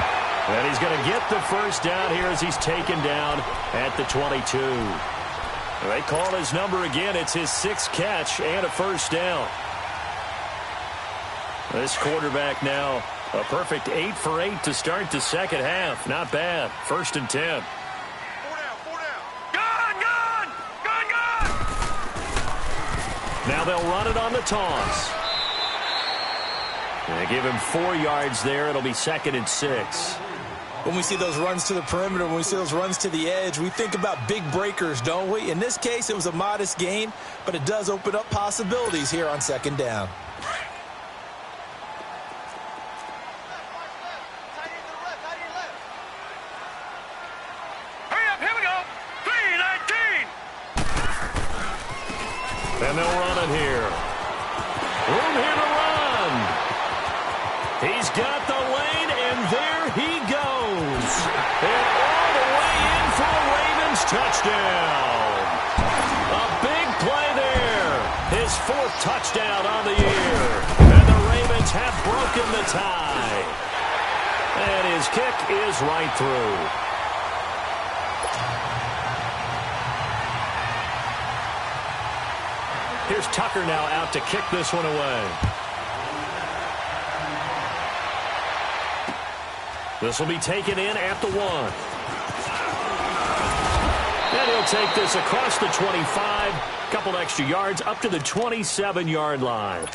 S1: And he's going to get the first down here as he's taken down at the 22. They call his number again. It's his 6th catch and a first down. This quarterback now a perfect 8 for 8 to start the second half. Not bad. 1st and 10.
S3: 4 down. Gun!
S1: Now they'll run it on the toss. They give him 4 yards there. It'll be 2nd and 6.
S2: When we see those runs to the perimeter, when we see those runs to the edge, we think about big breakers, don't we? In this case, it was a modest gain, but it does open up possibilities here on second down.
S3: Hurry up, here we go. 3:19.
S1: And they'll run it here. Room here to run. He's got the lane, and there he goes. And all the way in for a Ravens touchdown. A big play there. His 4th touchdown on the year. And the Ravens have broken the tie. And his kick is right through. Here's Tucker now out to kick this one away. This will be taken in at the 1. And he'll take this across the 25. Couple extra yards up to the 27-yard line.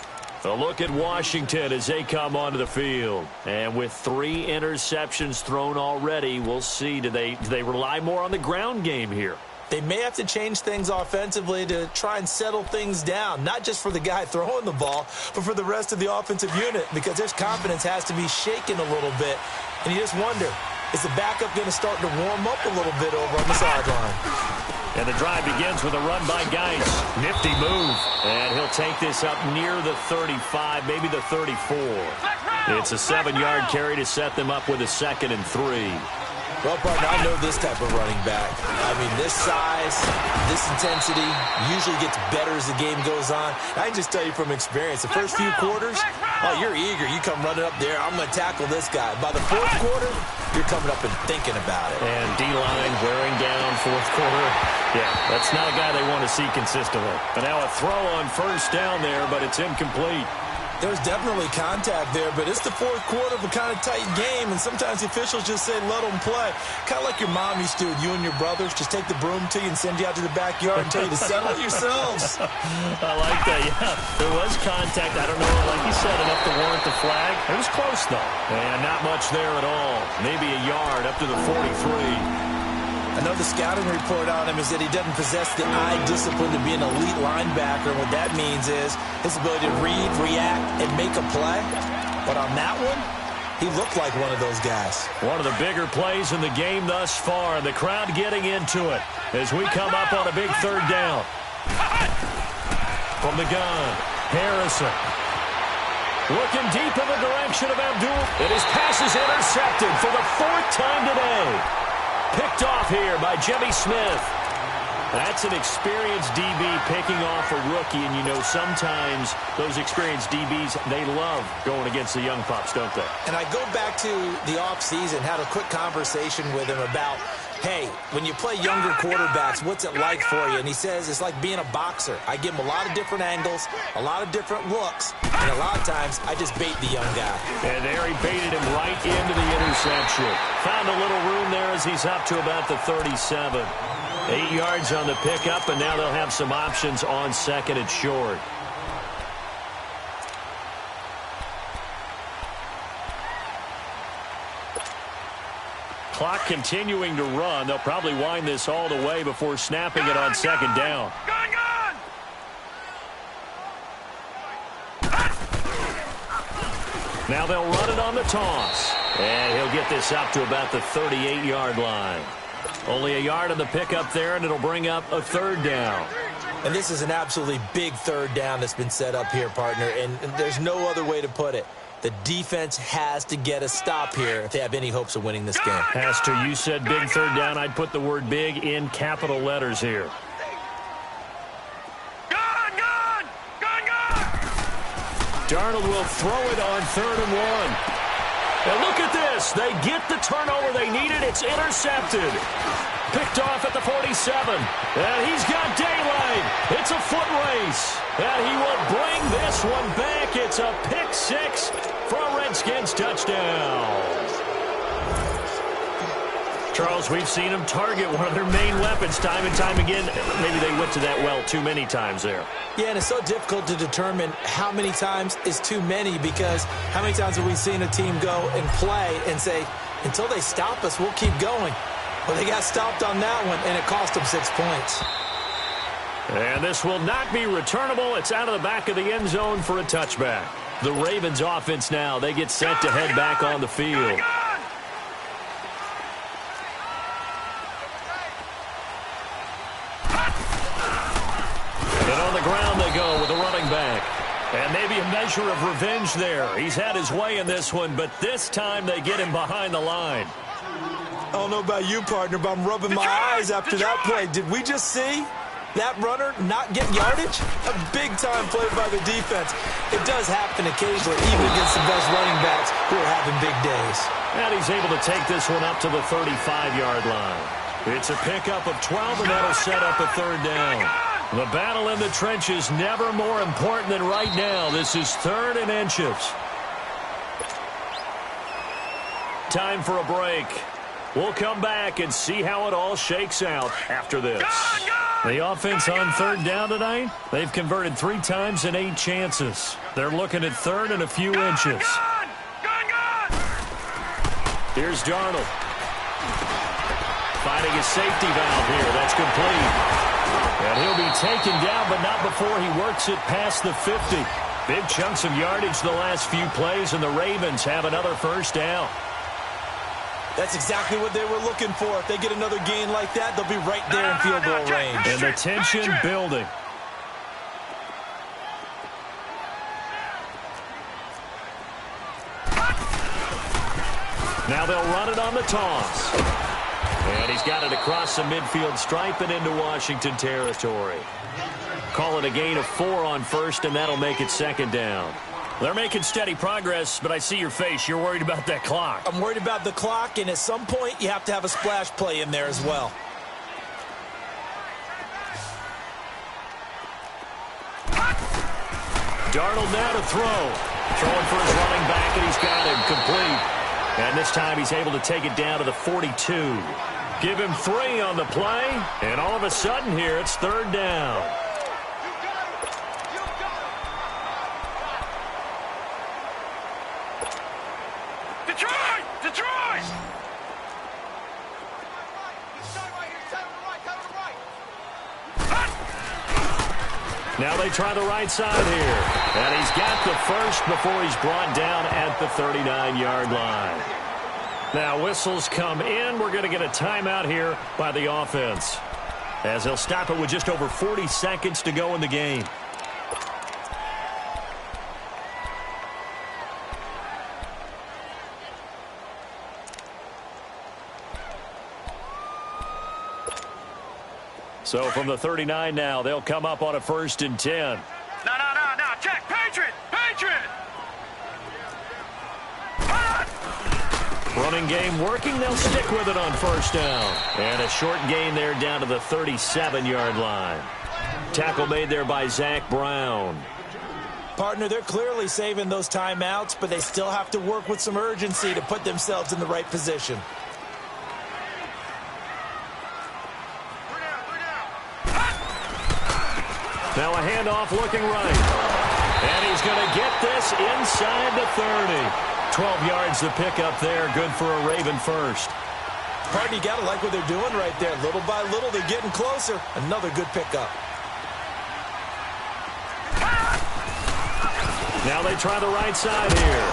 S1: A look at Washington as they come onto the field. And with 3 interceptions thrown already, we'll see. Do they rely more on the ground game here?
S2: They may have to change things offensively to try and settle things down, not just for the guy throwing the ball, but for the rest of the offensive unit, because their confidence has to be shaken a little bit. And you just wonder, is the backup going to start to warm up a little bit over on the sideline?
S1: And the drive begins with a run by Geis. Nifty move. And he'll take this up near the 35, maybe the 34. It's a 7-yard carry to set them up with a 2nd and 3.
S2: Well, partner, I know this type of running back. I mean, this size, this intensity usually gets better as the game goes on. I can just tell you from experience, the first few quarters, oh, you're eager. You come running up there, I'm going to tackle this guy. By the fourth quarter, you're coming up and thinking about it.
S1: And D-line wearing down fourth quarter. Yeah, that's not a guy they want to see consistently. But now a throw on first down there, but it's incomplete.
S2: There's definitely contact there, but it's the fourth quarter of a kind of tight game, and sometimes the officials just say, let them play. Kind of like your mom used to with you and your brothers. Just take the broom to you and send you out to the backyard and tell you to settle it yourselves.
S1: I like that, yeah. There was contact. I don't know, like you said, enough to warrant the flag. It was close, though. And not much there at all. Maybe a yard up to the 43.
S2: I know the scouting report on him is that he doesn't possess the eye discipline to be an elite linebacker. What that means is his ability to read, react, and make a play. But on that one, he looked like one of those guys.
S1: One of the bigger plays in the game thus far. The crowd getting into it as we come up on a big third down. From the gun, Harrison. Looking deep in the direction of Abdul. And his pass is intercepted for the fourth time today. Picked off here by Jimmy Smith. That's an experienced DB picking off a rookie, and you know sometimes those experienced DBs, they love going against the young pups, don't they?
S2: And I go back to the offseason, had a quick conversation with him about, hey, when you play younger quarterbacks, what's it like for you? And he says it's like being a boxer. I give him a lot of different angles, a lot of different looks, and a lot of times I just bait the young guy.
S1: And there he baited him right into the interception. Found a little room there as he's up to about the 37. 8 yards on the pickup, and now they'll have some options on second and short. Clock continuing to run. They'll probably wind this all the way before snapping it on second down. Now they'll run it on the toss. And he'll get this up to about the 38-yard line. Only a yard on the pickup there, and it'll bring up a third down.
S2: And this is an absolutely big third down that's been set up here, partner, and there's no other way to put it. The defense has to get a stop here if they have any hopes of winning this game.
S1: Has to. You said big third down. I'd put the word big in capital letters here. Darnold will throw it on 3rd and 1. And look at this. They get the turnover they needed. It's intercepted. Picked off at the 47. And he's got daylight. It's a foot race. And he will bring this one back. It's a pick six for a Redskins touchdown. Charles, we've seen them target one of their main weapons time and time again. Maybe they went to that well too many times there.
S2: Yeah, and it's so difficult to determine how many times is too many, because how many times have we seen a team go and play and say, until they stop us, we'll keep going. Well, they got stopped on that one, and it cost them 6 points.
S1: And this will not be returnable. It's out of the back of the end zone for a touchback. The Ravens offense now, they get set to head back on the field. And on the ground they go with a running back. And maybe a measure of revenge there. He's had his way in this one, but this time they get him behind the line.
S2: I don't know about you, partner, but I'm rubbing my eyes after that play. Did we just see that runner not get yardage? A big-time play by the defense. It does happen occasionally, even against the best running backs who are having big days.
S1: And he's able to take this one up to the 35-yard line. It's a pickup of 12, and that'll set up a third down. The battle in the trenches never more important than right now. This is 3rd and inches. Time for a break. We'll come back and see how it all shakes out after this. The offense on 3rd down tonight, they've converted 3 times in 8 chances. They're looking at 3rd and a few inches. Here's Darnold. Finding a safety valve here. That's complete. And he'll be taken down, but not before he works it past the 50. Big chunks of yardage the last few plays, and the Ravens have another first down.
S2: That's exactly what they were looking for. If they get another gain like that, they'll be right there in field goal range.
S1: And the tension building. Now they'll run it on the toss. he's got it across the midfield stripe and into Washington territory. Call it a gain of 4 on first, and that'll make it second down. They're making steady progress, but I see your face. You're worried about that clock.
S2: I'm worried about the clock, and at some point, you have to have a splash play in there as well.
S1: Darnold now to throw. Throwing for his running back, and he's got him complete. And this time he's able to take it down to the 42. Give him 3 on the play, and all of a sudden here it's third down.
S3: Detroit! Detroit!
S1: Now they try the right side here. And he's got the first before he's brought down at the 39-yard line. Now whistles come in. We're going to get a timeout here by the offense, as he'll stop it with just over 40 seconds to go in the game. So from the 39 now, they'll come up on a 1st and 10.
S3: No. Check. Patriot!
S1: Running game working. They'll stick with it on 1st down. And a short gain there down to the 37-yard line. Tackle made there by Zach Brown.
S2: Partner, they're clearly saving those timeouts, but they still have to work with some urgency to put themselves in the right position.
S1: Now a handoff looking right. And he's going to get this inside the 30. 12 yards to pick up there. Good for a Raven first.
S2: Partner, you got to like what they're doing right there. Little by little, they're getting closer. Another good pickup.
S1: Now they try the right side here.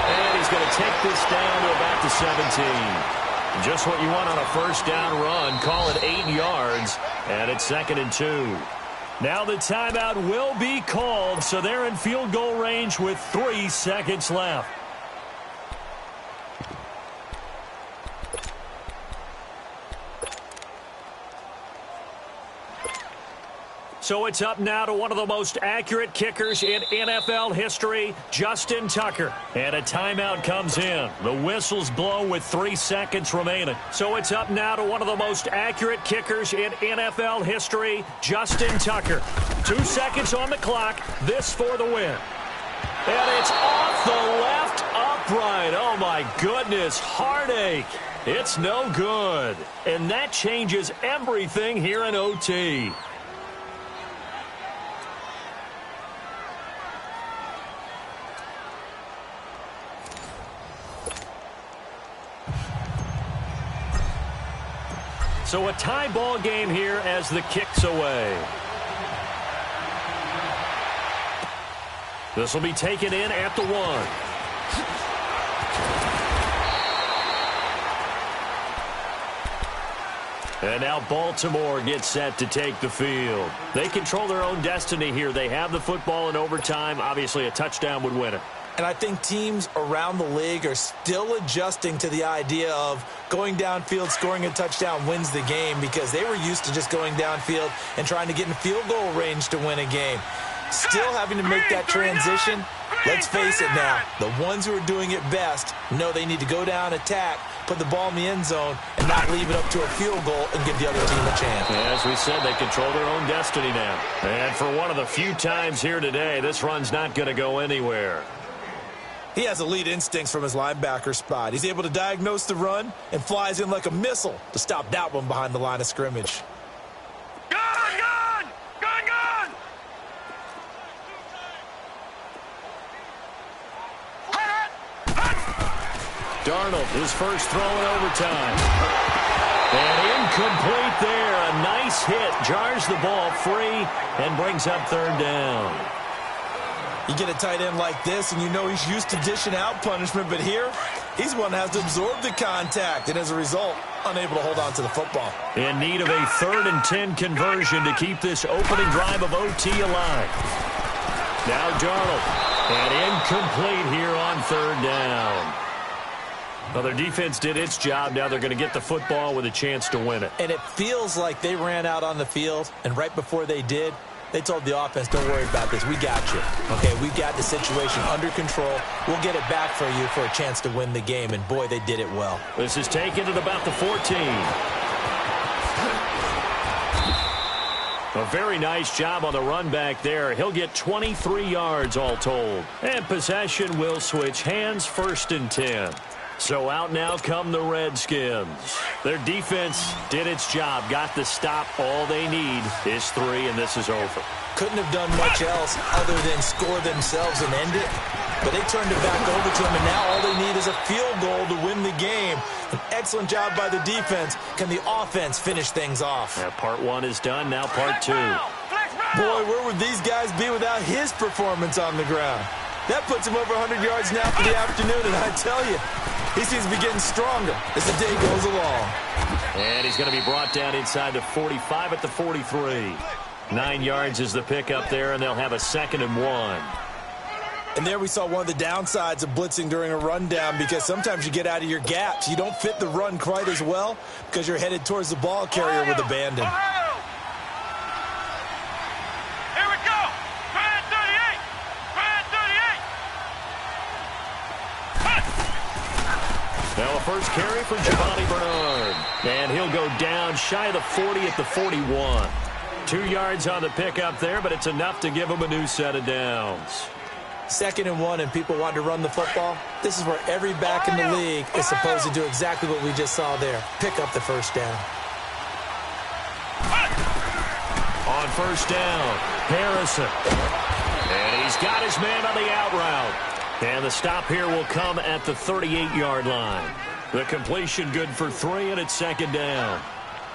S1: And he's going to take this down to about the 17. Just what you want on a 1st down run. Call it 8 yards. And it's 2nd and 2. Now the timeout will be called, so they're in field goal range with 3 seconds left. So it's up now to one of the most accurate kickers in NFL history, Justin Tucker. And a timeout comes in. The whistles blow with 3 seconds remaining. So it's up now to one of the most accurate kickers in NFL history, Justin Tucker. 2 seconds on the clock. This for the win. And it's off the left upright. Oh, my goodness. Heartache. It's no good. And that changes everything here in OT. So a tie ball game here as the kick's away. This will be taken in at the 1. And now Baltimore gets set to take the field. They control their own destiny here. They have the football in overtime. Obviously, a touchdown would win it.
S2: And I think teams around the league are still adjusting to the idea of going downfield, scoring a touchdown wins the game, because they were used to just going downfield and trying to get in field goal range to win a game. Still having to make that transition. Let's face it now, the ones who are doing it best know they need to go down, attack, put the ball in the end zone, and not leave it up to a field goal and give the other team a chance.
S1: As we said, they control their own destiny now. And for one of the few times here today, this run's not going to go anywhere.
S2: He has elite instincts from his linebacker spot. He's able to diagnose the run and flies in like a missile to stop that one behind the line of scrimmage.
S3: Gun!
S1: Darnold, his first throw in overtime. And incomplete there. A nice hit. Jars the ball free and brings up 3rd down.
S2: You get a tight end like this, and you know he's used to dishing out punishment, but here, he's the one that has to absorb the contact, and as a result, unable to hold on to the football.
S1: In need of a 3rd and 10 conversion to keep this opening drive of OT alive. Now Darnold, and incomplete here on 3rd down. Well, their defense did its job. Now they're going to get the football with a chance to win it.
S2: And it feels like they ran out on the field, and right before they did, they told the offense, don't worry about this. We got you. Okay, we've got the situation under control. We'll get it back for you for a chance to win the game. And, boy, they did it well.
S1: This is taken at about the 14. A very nice job on the run back there. He'll get 23 yards all told. And possession will switch hands, 1st and 10. So out now come the Redskins. Their defense did its job, got the stop. All they need is 3, and this is over.
S2: Couldn't have done much else other than score themselves and end it. But they turned it back over to them, and now all they need is a field goal to win the game. An excellent job by the defense. Can the offense finish things off?
S1: Yeah, part 1 is done, now part 2.
S2: Boy, where would these guys be without his performance on the ground? That puts him over 100 yards now for the afternoon, and I tell you, he seems to be getting stronger as the day goes along.
S1: And he's going to be brought down inside the 45 at the 43. 9 yards is the pickup there, and they'll have a 2nd and 1.
S2: And there we saw one of the downsides of blitzing during a rundown, because sometimes you get out of your gaps. You don't fit the run quite as well because you're headed towards the ball carrier with abandon.
S3: Here we go. Brand 38. Brand 38.
S1: Now a first carry for Giovanni Bernard. And he'll go down shy of the 40 at the 41. 2 yards on the pickup there, but it's enough to give him a new set of downs.
S2: 2nd and 1, and people want to run the football. This is where every back in the league is supposed to do exactly what we just saw there. Pick up the first down.
S1: On first down, Harrison. And he's got his man on the out route. And the stop here will come at the 38-yard line. The completion good for 3, and it's 2nd down.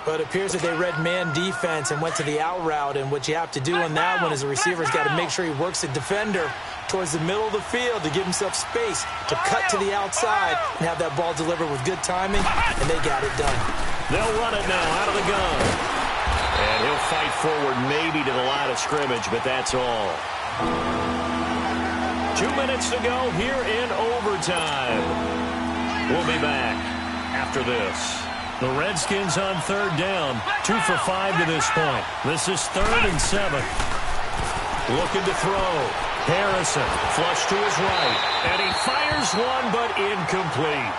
S2: But it appears that they read man defense and went to the out route, and what you have to do on that one is the receiver's got to make sure he works the defender towards the middle of the field to give himself space to cut to the outside and have that ball delivered with good timing, and they got it done.
S1: They'll run it now out of the gun. And he'll fight forward maybe to the line of scrimmage, but that's all. 2 minutes to go here in overtime. We'll be back after this. The Redskins on 3rd down, 2 for 5 to this point. This is 3rd and 7. Looking to throw. Harrison, flush to his right. And he fires one, but incomplete.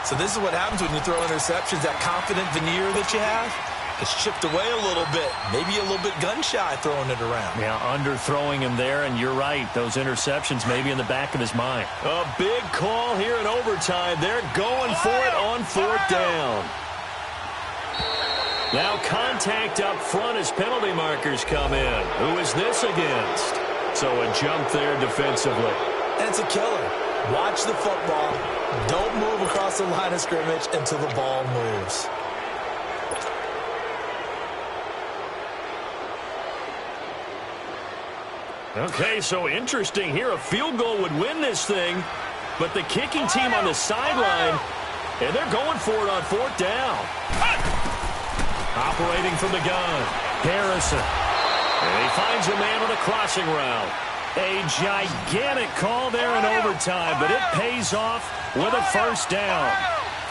S2: So this is what happens when you throw interceptions. That confident veneer that you have gets chipped away a little bit. Maybe a little bit gun-shy throwing it around.
S1: Yeah, underthrowing him there, and you're right. Those interceptions may be in the back of his mind. A big call here in overtime. They're going for it on 4th down. Now contact up front as penalty markers come in. Who is this against? So a jump there defensively.
S2: And it's a killer. Watch the football. Don't move across the line of scrimmage until the ball moves.
S1: Okay, so interesting here. A field goal would win this thing, but the kicking team on the sideline, and they're going for it on 4th down. Operating from the gun, Harrison. And he finds a man on a crossing route. A gigantic call there in overtime, but it pays off with a 1st down.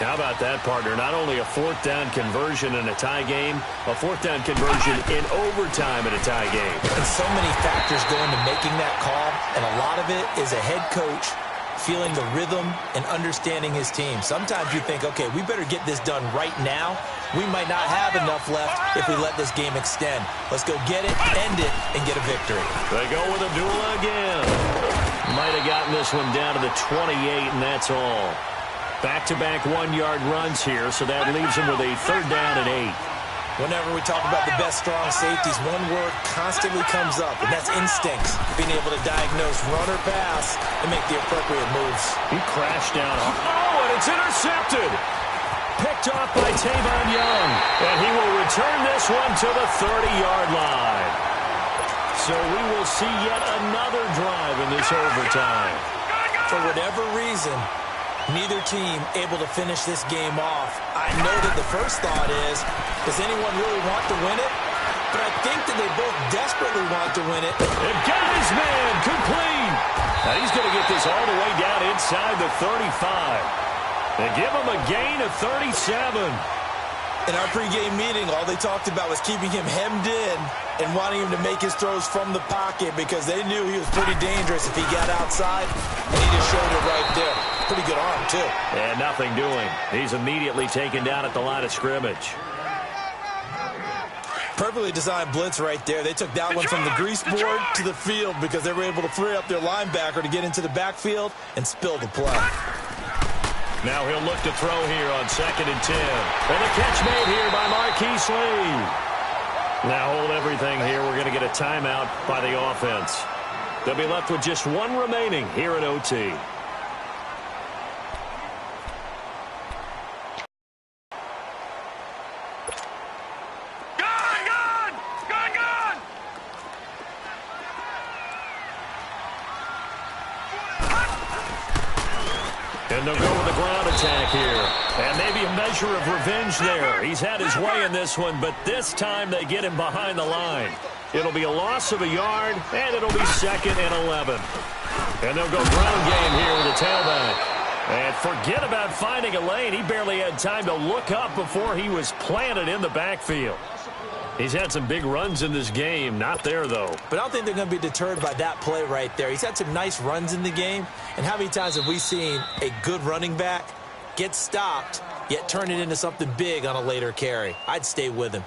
S1: How about that, partner? Not only a 4th down conversion in a tie game, a 4th down conversion in overtime in a tie game.
S2: And so many factors go into making that call, and a lot of it is a head coach feeling the rhythm and understanding his team. Sometimes you think, okay, we better get this done right now. We might not have enough left if we let this game extend. Let's go get it, end it, and get a victory.
S1: They go with Abdullah again. Might have gotten this one down to the 28, and that's all. Back-to-back 1-yard runs here, so that leaves him with a 3rd down and 8.
S2: Whenever we talk about the best strong safeties, one word constantly comes up, and that's instincts. Being able to diagnose run or pass and make the appropriate moves.
S1: He crashed down. Oh, and it's intercepted. Picked off by Tavon Young. And he will return this one to the 30-yard line. So we will see yet another drive in this overtime.
S2: For whatever reason, neither team able to finish this game off. I know that the first thought is, does anyone really want to win it? But I think that they both desperately want to win it.
S1: And got his man complete. Now he's going to get this all the way down inside the 35. They give him a gain of 37.
S2: In our pregame meeting, all they talked about was keeping him hemmed in and wanting him to make his throws from the pocket because they knew he was pretty dangerous if he got outside, and he just showed it right there. Pretty good arm, too.
S1: And nothing doing. He's immediately taken down at the line of scrimmage.
S2: Perfectly designed blitz right there. They took that one from the grease board to the field because they were able to free up their linebacker to get into the backfield and spill the play.
S1: Now he'll look to throw here on 2nd and 10. And the catch made here by Marquise Lee. Now hold everything here. We're going to get a timeout by the offense. They'll be left with just one remaining here in OT. And they'll go with the ground attack here. And maybe a measure of revenge there. He's had his way in this one, but this time they get him behind the line. It'll be a loss of a yard, and it'll be 2nd and 11. And they'll go ground game here with the tailback. And forget about finding a lane. He barely had time to look up before he was planted in the backfield. He's had some big runs in this game. Not there, though.
S2: But I don't think they're going to be deterred by that play right there. He's had some nice runs in the game. And how many times have we seen a good running back get stopped, yet turn it into something big on a later carry? I'd stay with him.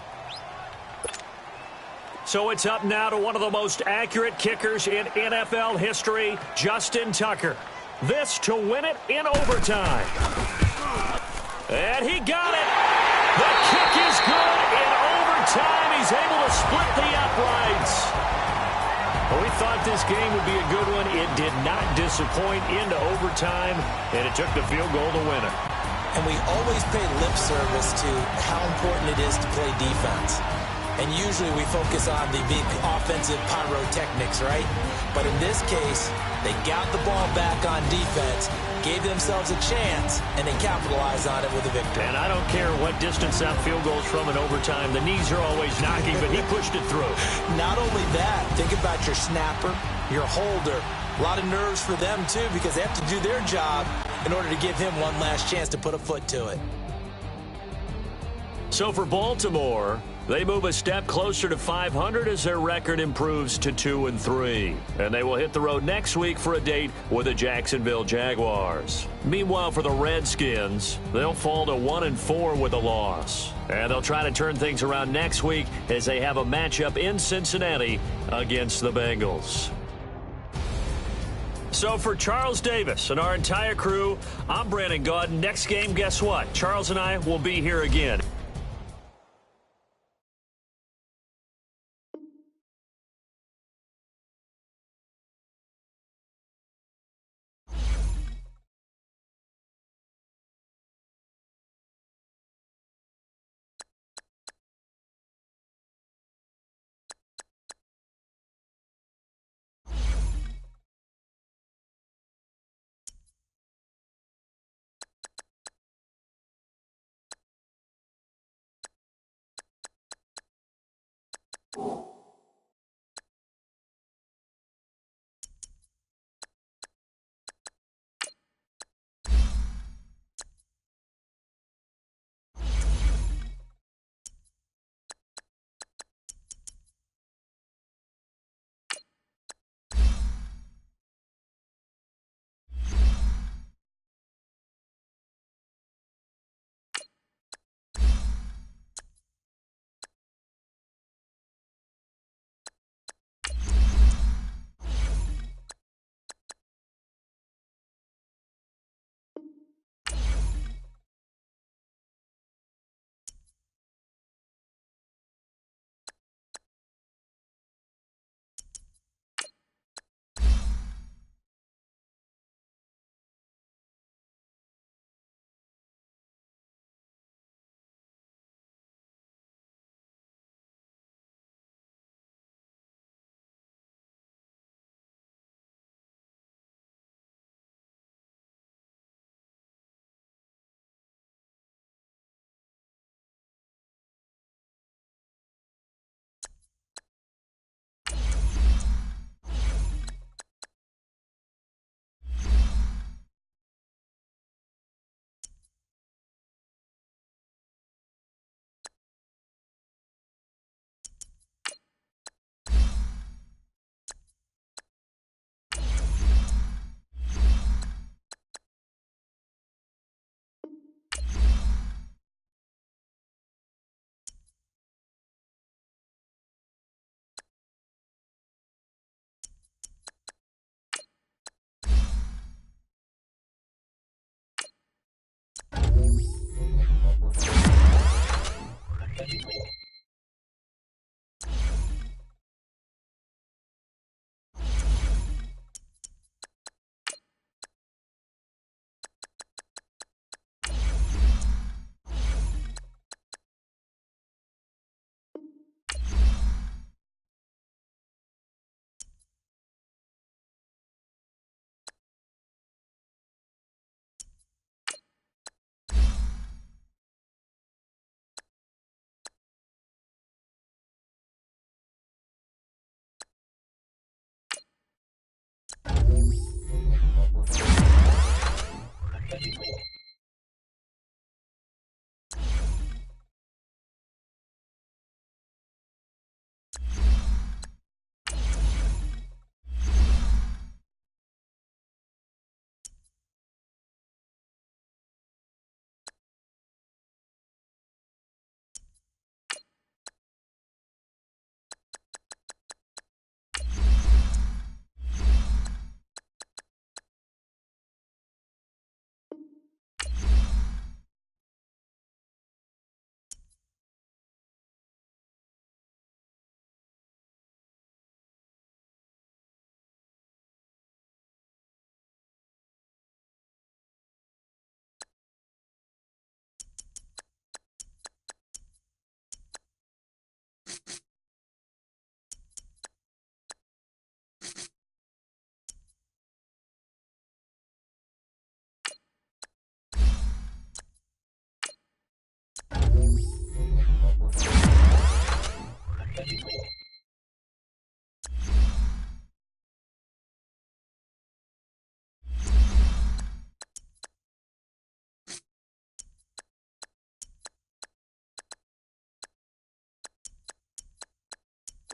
S1: So it's up now to one of the most accurate kickers in NFL history, Justin Tucker. This to win it in overtime. And he got it. The kick is good in overtime. He's able to split the uprights. Well, we thought this game would be a good one. It did not disappoint into overtime, and it took the field goal to win it.
S2: And we always pay lip service to how important it is to play defense. And usually we focus on the big offensive pyrotechnics, right? But in this case, they got the ball back on defense, gave themselves a chance, and they capitalized on it with a victory.
S1: And I don't care what distance that field goes from in overtime. The knees are always knocking, but he pushed it through.
S2: Not only that, think about your snapper, your holder. A lot of nerves for them, too, because they have to do their job in order to give him one last chance to put a foot to it.
S1: So for Baltimore, they move a step closer to 500 as their record improves to 2-3. And they will hit the road next week for a date with the Jacksonville Jaguars. Meanwhile, for the Redskins, they'll fall to 1-4 with a loss. And they'll try to turn things around next week as they have a matchup in Cincinnati against the Bengals. So for Charles Davis and our entire crew, I'm Brandon Gaudin. Next game, guess what? Charles and I will be here again.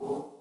S4: you